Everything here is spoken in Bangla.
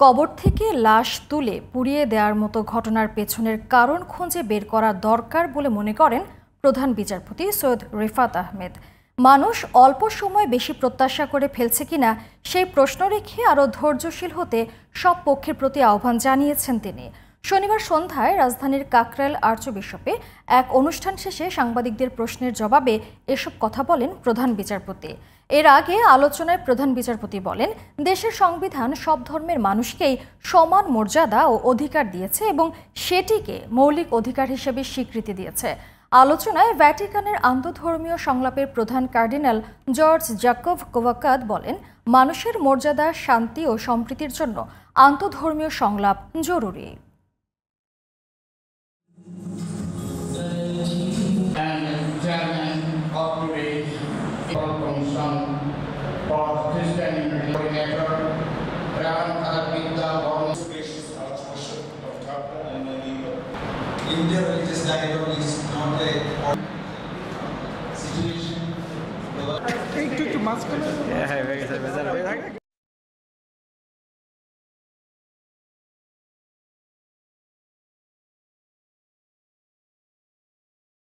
কবর থেকে লাশ তুলে পুড়িয়ে দেওয়ার মতো ঘটনার পেছনের কারণ খুঁজে বের করা দরকার বলে মনে করেন প্রধান বিচারপতি সৈয়দ রিফাত আহমেদ। মানুষ অল্প সময় বেশি প্রত্যাশা করে ফেলছে কিনা সেই প্রশ্ন রেখে আরও ধৈর্যশীল হতে সব পক্ষের প্রতি আহ্বান জানিয়েছেন তিনি। শনিবার সন্ধ্যায় রাজধানীর কাকরাইল আর্চবিশপে এক অনুষ্ঠান শেষে সাংবাদিকদের প্রশ্নের জবাবে এসব কথা বলেন প্রধান বিচারপতি। এর আগে আলোচনায় প্রধান বিচারপতি বলেন, দেশের সংবিধান সব ধর্মের মানুষকেই সমান মর্যাদা ও অধিকার দিয়েছে এবং সেটিকে মৌলিক অধিকার হিসেবে স্বীকৃতি দিয়েছে। আলোচনায় ভ্যাটিকানের আন্তঃধর্মীয় সংলাপের প্রধান কার্ডিনাল জর্জ জাকভ কোভাকাদ বলেন, মানুষের মর্যাদা, শান্তি ও সম্প্রীতির জন্য আন্তঃধর্মীয় সংলাপ জরুরি। Interreligious dialogue is not a situation. একটু মাঝখানে